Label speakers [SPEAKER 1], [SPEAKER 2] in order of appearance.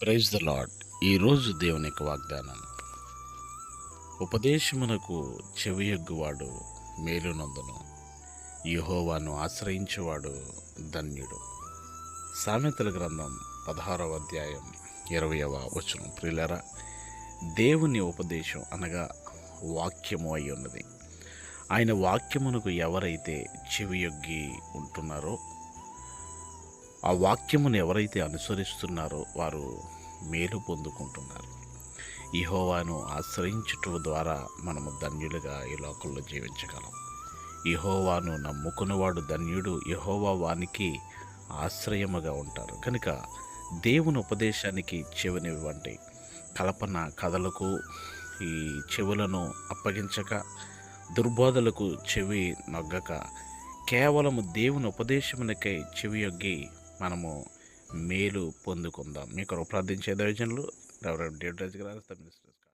[SPEAKER 1] Praise the lord. ఈరోజు దేవుని యొక్క వాగ్దానం, ఉపదేశమునకు చెవియొగ్గువాడు మేలునందును, యెహోవాను ఆశ్రయించువాడు ధన్యుడు. సామెతల గ్రంథం 16వ అధ్యాయం 20వ వచనం. ప్రియులారా, దేవుని ఉపదేశం అనగా వాక్యము అయి ఉన్నది. ఆయన వాక్యమునకు ఎవరైతే చెవియొగ్గి ఉంటున్నారో, ఆ వాక్యమును ఎవరైతే అనుసరిస్తున్నారో వారు మేలు పొందుకుంటున్నారు. యెహోవాను ఆశ్రయించుట ద్వారా మనము ధన్యులుగా ఈ లోకంలో జీవించగలం. యెహోవాను నమ్ముకున్నవాడు ధన్యుడు, యెహోవా వానికి ఆశ్రయముగా ఉంటారు. కనుక దేవుని ఉపదేశానికి చెవినివ్వండి. కల్పన కథలకు ఈ చెవులను అప్పగించక, దుర్బోధలకు చెవి నొగ్గక, కేవలము దేవుని ఉపదేశమునకై చెవియొగ్గి మనము మేలు పొందుకుందాం. మీ కొరకు ప్రార్థించే దైవజనులు రెవరెండ్ డేవిడ్ రాజు గారు, మినిస్టర్స్.